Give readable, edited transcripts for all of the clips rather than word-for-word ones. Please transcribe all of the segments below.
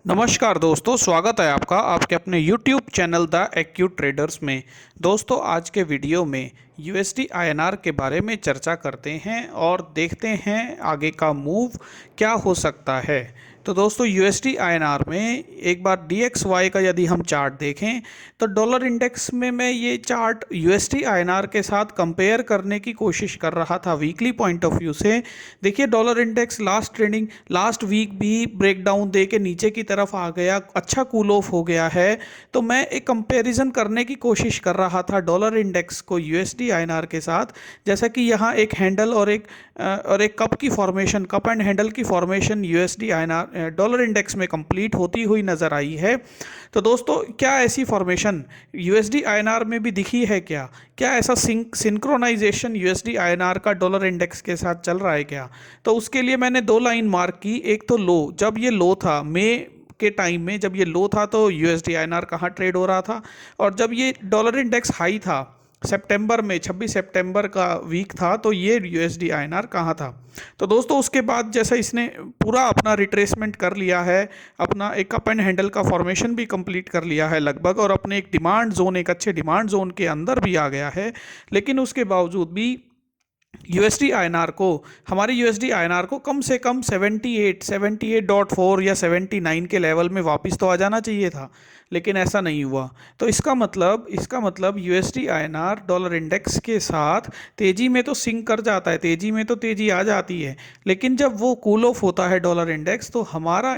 नमस्कार दोस्तों, स्वागत है आपका आपके अपने YouTube channel the acute traders में। दोस्तों, आज के वीडियो में USD INR के बारे में चर्चा करते हैं और देखते हैं आगे का मूव क्या हो सकता है। तो दोस्तों, USD INR में एक बार DXY का यदि हम चार्ट देखें तो डॉलर इंडेक्स में मैं ये चार्ट USD INR के साथ कंपेयर करने की कोशिश कर रहा था वीकली पॉइंट ऑफ व्यू से। देखिए, डॉलर इंडेक्स लास्ट वीक भी ब्रेकडाउन दे के नीचे की तरफ आ गया, अच्छा कूल ऑफ हो गया है। तो मैं एक कंपैरिजन करने की कोशिश कर रहा था डॉलर इंडेक्स को USD INR के साथ। जैसा कि यहाँ एक हैंडल और एक कप की फॉर्मेशन, कप एंड हैंडल की formation USD INR dollar index में कंप्लीट होती हुई नज़र आई है। तो दोस्तों, क्या ऐसी फॉर्मेशन USD INR में भी दिखी है? क्या ऐसा सिंक्रोनाइजेशन USD INR का डॉलर इंडेक्स के साथ चल रहा है क्या? तो उसके लिए मैंने दो लाइन मार्क की। एक तो लो, जब ये लो था मई के टाइम में, जब ये लो था तो USD INR कहाँ ट्रेड हो रहा था, और जब ये डॉलर इंडेक्स हाई था सितंबर में, 26 सितंबर का वीक था, तो ये USD INR कहाँ था। तो दोस्तों, उसके बाद जैसा इसने पूरा अपना रिट्रेसमेंट कर लिया है, अपना एक अप एंड हैंडल का फॉर्मेशन भी कंप्लीट कर लिया है लगभग, और अपने एक डिमांड जोन, एक अच्छे डिमांड जोन के अंदर भी आ गया है। लेकिन उसके बावजूद भी USD INR को, हमारे USD INR को कम से कम 78.4 या 79 के लेवल में वापस तो आ जाना चाहिए था, लेकिन ऐसा नहीं हुआ। तो इसका मतलब USD INR डॉलर इंडेक्स के साथ तेज़ी में तो सिंक कर जाता है, तेज़ी में तो तेज़ी आ जाती है, लेकिन जब वो कूल ऑफ होता है डॉलर इंडेक्स, तो हमारा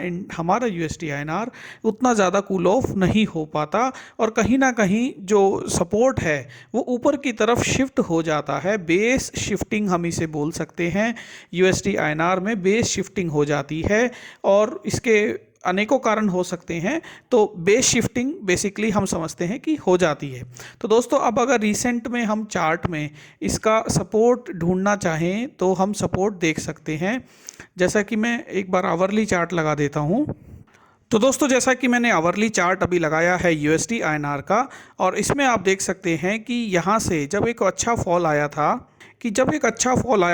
USD INR उतना ज़्यादा कूल ऑफ नहीं हो पाता, और कहीं ना कहीं जो सपोर्ट है वो ऊपर की तरफ शिफ्ट हो जाता है। बेस शिफ्टिंग हम इसे बोल सकते हैं, USD INR में बेस शिफ्टिंग हो जाती है, और इसके अनेकों कारण हो सकते हैं। तो बेस शिफ्टिंग बेसिकली हम समझते हैं कि हो जाती है। तो दोस्तों, अब अगर रिसेंट में हम चार्ट में इसका सपोर्ट ढूंढना चाहें तो हम सपोर्ट देख सकते हैं। जैसा कि मैं एक बार आवरली चार्ट लगा देता हूं। तो दोस्तों, जैसा कि मैंने आवरली चार्ट अभी लगाया है USD INR का, और इसमें आप देख सकते हैं कि यहाँ से जब एक अच्छा फॉल आया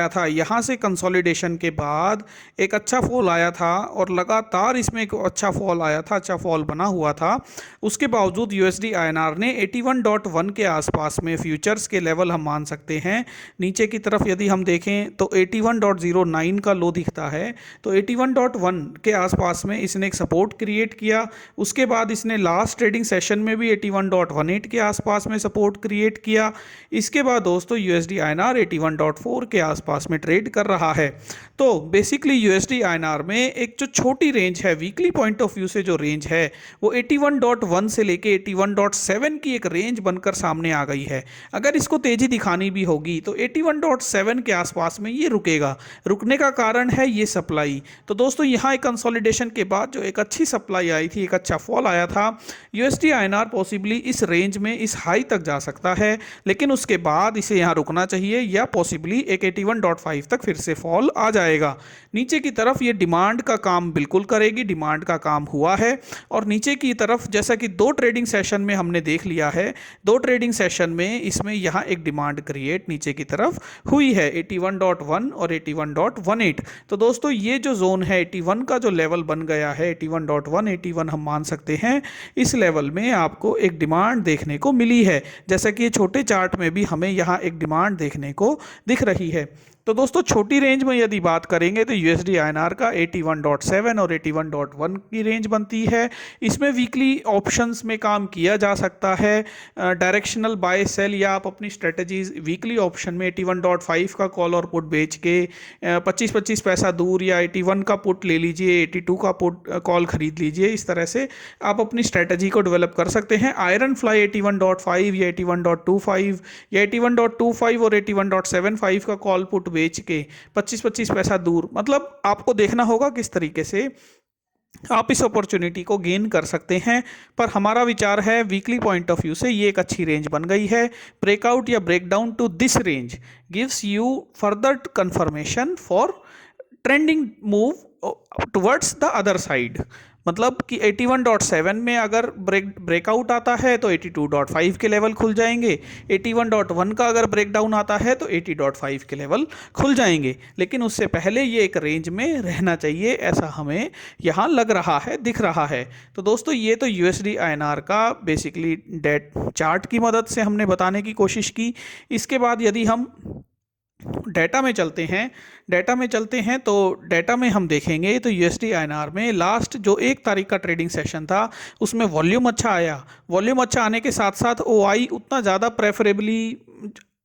था, यहाँ से कंसोलिडेशन के बाद एक अच्छा फॉल आया था, और लगातार इसमें एक अच्छा फॉल आया था, अच्छा फॉल बना हुआ था। उसके बावजूद USD INR ने 81.1 के आसपास में फ्यूचर्स के लेवल हम मान सकते हैं। नीचे की तरफ यदि हम देखें तो 81.09 का लो दिखता है, तो 81.1 के आसपास में इसने एक सपोर्ट क्रिएट किया। उसके बाद इसने लास्ट ट्रेडिंग सेशन में भी 81.18 के आसपास में सपोर्ट क्रिएट किया। इसके बाद दोस्तों, USD INR 81.4 के आसपास में ट्रेड कर रहा है। तो बेसिकली USD INR में एक जो छोटी रेंज है, वीकली पॉइंट ऑफ व्यू से जो रेंज है, वो 81.1 से लेके 81.7 की एक रेंज बनकर सामने आ गई है। अगर इसको तेजी दिखानी भी होगी तो 81.7 के आसपास में ये रुकेगा। रुकने का कारण है ये सप्लाई। तो दोस्तों, यहाँ एक कंसोलिडेशन के बाद जो एक अच्छी सप्लाई आई थी, एक अच्छा फॉल आया था, USD INR पॉसिबली इस रेंज में, इस हाई तक जा सकता है, लेकिन उसके बाद इसे यहाँ रुकना चाहिए, या पॉसिबली एक 81.5 तक फिर से फॉल आ जाएगा। नीचे की तरफ ये डिमांड का काम बिल्कुल करेगी, डिमांड का काम हुआ है। और नीचे की तरफ जैसा कि दो ट्रेडिंग सेशन में हमने देख लिया है, दो ट्रेडिंग सेशन में इसमें यहाँ एक डिमांड क्रिएट नीचे की तरफ हुई है, 81.1 और 81.18। तो दोस्तों, ये जो जोन है 81 का, जो लेवल बन गया है 81.1, 81 हम मान सकते हैं, इस लेवल में आपको एक डिमांड देखने को मिली है। जैसा कि ये छोटे चार्ट में भी हमें यहाँ एक डिमांड देखने को दिख रही है। तो दोस्तों, छोटी रेंज में यदि बात करेंगे तो USD INR का 81.7 और 81.1 की रेंज बनती है। इसमें वीकली ऑप्शंस में काम किया जा सकता है, डायरेक्शनल बाय सेल, या आप अपनी स्ट्रेटजीज वीकली ऑप्शन में 81.5 का कॉल और पुट बेच के 25-25 पैसा दूर, या 81 का पुट ले लीजिए, 82 का पुट कॉल खरीद लीजिए। इस तरह से आप अपनी स्ट्रेटजी को डेवलप कर सकते हैं। आयरन फ्लाई 81.5 या 81.25 या 81.25 और 81.75 का कॉल पुट बेच के 25-25 पैसा दूर, मतलब आपको देखना होगा किस तरीके से आप इस अपॉर्चुनिटी को गेन कर सकते हैं। पर हमारा विचार है, वीकली पॉइंट ऑफ व्यू से ये एक अच्छी रेंज बन गई है। ब्रेकआउट या breakdown to this range gives you further confirmation for trending move towards the other side. मतलब कि 81.7 में अगर ब्रेकआउट आता है तो 82.5 के लेवल खुल जाएंगे, 81.1 का अगर ब्रेकडाउन आता है तो 80.5 के लेवल खुल जाएंगे, लेकिन उससे पहले ये एक रेंज में रहना चाहिए, ऐसा हमें यहाँ लग रहा है, दिख रहा है। तो दोस्तों ये तो यूएसडी आईएनआर का बेसिकली डेट चार्ट की मदद से हमने बताने की कोशिश की। इसके बाद यदि हम डेटा में चलते हैं तो डेटा में हम देखेंगे तो यूएसडी आईएनआर में लास्ट जो 1 तारीख का ट्रेडिंग सेशन था उसमें वॉल्यूम अच्छा आया। वॉल्यूम अच्छा आने के साथ साथ ओआई उतना ज़्यादा प्रेफरेबली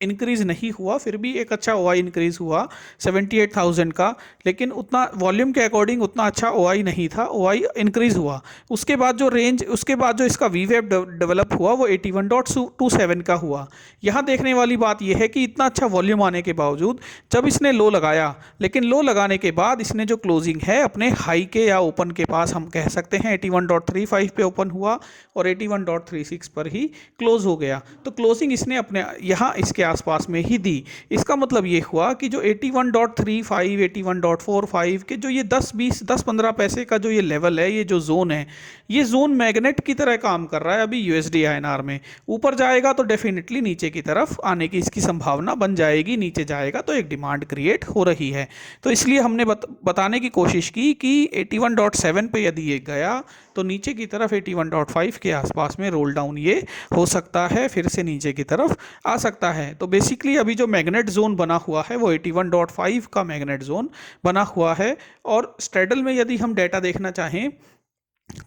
इंक्रीज़ नहीं हुआ, फिर भी एक अच्छा ओआई इंक्रीज़ हुआ 78,000 का, लेकिन उतना वॉल्यूम के अकॉर्डिंग उतना अच्छा ओआई नहीं था, ओआई इंक्रीज़ हुआ। उसके बाद जो इसका वीवेब डेवलप हुआ वो 81.27 का हुआ। यहाँ देखने वाली बात यह है कि इतना अच्छा वॉल्यूम आने के बावजूद जब इसने लो लगाया, लेकिन लो लगाने के बाद इसने जो क्लोजिंग है अपने हाई के या ओपन के पास, हम कह सकते हैं 81.35 पे ओपन हुआ और 81.36 पर ही क्लोज हो गया। तो क्लोजिंग इसने अपने यहाँ इसके आसपास में ही दी। इसका मतलब ये हुआ कि जो 81.35 81.45 के जो ये 10-15 पैसे का जो ये लेवल है, ये जो जोन है, ये जोन मैग्नेट की तरह काम कर रहा है अभी यूएसडी आईएनआर में। ऊपर जाएगा तो डेफिनेटली नीचे की तरफ आने की इसकी संभावना बन जाएगी, नीचे जाएगा तो एक डिमांड क्रिएट हो रही है। तो इसलिए हमने बताने की कोशिश की कि 81.7 पे यदि ये गया तो नीचे की तरफ 81.5 के आसपास में रोल डाउन ये हो सकता है, फिर से नीचे की तरफ आ सकता है। तो बेसिकली अभी जो मैग्नेट जोन बना हुआ है वो 81.5 का मैग्नेट जोन बना हुआ है। और स्ट्रेडल में यदि हम डेटा देखना चाहें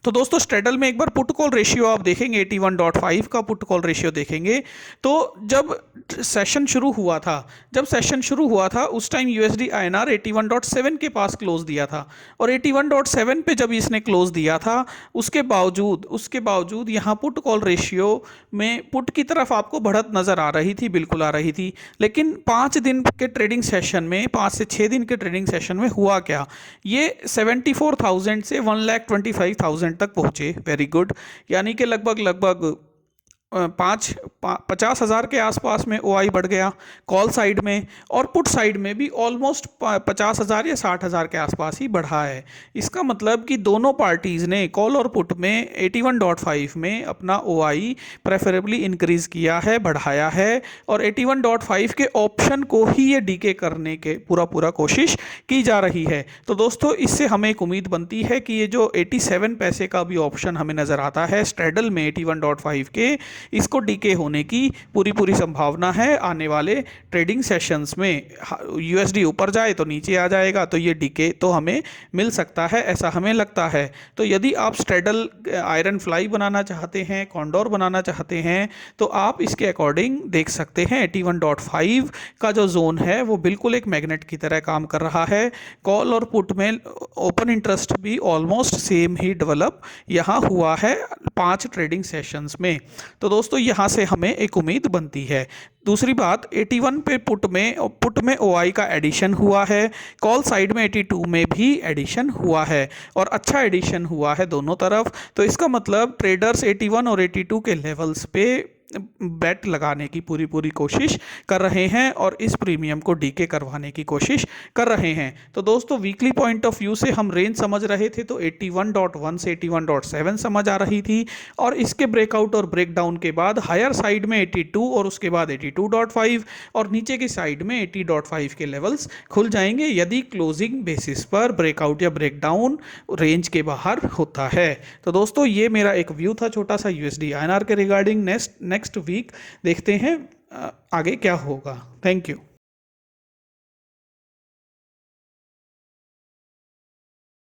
तो दोस्तों स्ट्रेडल में एक बार पुट कॉल रेशियो आप देखेंगे, 81.5 का पुट कॉल रेशियो देखेंगे तो जब सेशन शुरू हुआ था उस टाइम यूएसडी आईएनआर 81.7 के पास क्लोज दिया था, और 81.7 पे जब इसने क्लोज दिया था उसके बावजूद यहाँ पुट कॉल रेशियो में पुट की तरफ आपको बढ़त नज़र आ रही थी, बिल्कुल आ रही थी। लेकिन 5 दिन के ट्रेडिंग सेशन में, 5 से 6 दिन के ट्रेडिंग सेशन में हुआ क्या, ये 74,000 से 1,25,000 तक पहुंचे। वेरी गुड, यानी कि लगभग 50,000 के आसपास में ओआई बढ़ गया कॉल साइड में, और पुट साइड में भी ऑलमोस्ट 50,000 या 60,000 के आसपास ही बढ़ा है। इसका मतलब कि दोनों पार्टीज़ ने कॉल और पुट में 81.5 में अपना ओआई प्रेफरेबली इंक्रीज़ किया है, बढ़ाया है, और 81.5 के ऑप्शन को ही ये डीके करने के पूरा कोशिश की जा रही है। तो दोस्तों इससे हमें एक उम्मीद बनती है कि ये जो 87 पैसे का भी ऑप्शन हमें नज़र आता है स्ट्रेडल में 81.5 के, इसको डीके होने की पूरी संभावना है। आने वाले ट्रेडिंग सेशंस में यूएसडी ऊपर जाए तो नीचे आ जाएगा, तो ये डीके तो हमें मिल सकता है, ऐसा हमें लगता है। तो यदि आप स्ट्रेडल आयरन फ्लाई बनाना चाहते हैं, कॉन्डोर बनाना चाहते हैं, तो आप इसके अकॉर्डिंग देख सकते हैं 81.5 का जो जोन है वो बिल्कुल एक मैग्नेट की तरह काम कर रहा है। कॉल और पुट में ओपन इंटरेस्ट भी ऑलमोस्ट सेम ही डेवलप यहाँ हुआ है 5 ट्रेडिंग सेशंस में। तो दोस्तों यहाँ से हमें एक उम्मीद बनती है। दूसरी बात, 81 पे पुट में ओआई का एडिशन हुआ है, कॉल साइड में 82 में भी एडिशन हुआ है, और अच्छा एडिशन हुआ है दोनों तरफ। तो इसका मतलब ट्रेडर्स 81 और 82 के लेवल्स पे बेट लगाने की पूरी कोशिश कर रहे हैं और इस प्रीमियम को डीके करवाने की कोशिश कर रहे हैं। तो दोस्तों वीकली पॉइंट ऑफ व्यू से हम रेंज समझ रहे थे तो 81.1 से 81.7 समझ आ रही थी, और इसके ब्रेकआउट और ब्रेकडाउन के बाद हायर साइड में 82 और उसके बाद 82.5 और नीचे की साइड में 80.5 के लेवल्स खुल जाएंगे यदि क्लोजिंग बेसिस पर ब्रेकआउट या ब्रेकडाउन रेंज के बाहर होता है। तो दोस्तों ये मेरा एक व्यू था छोटा सा यूएसडी आईएनआर के रिगार्डिंग। नेक्स्ट वीक देखते हैं आगे क्या होगा। Thank you.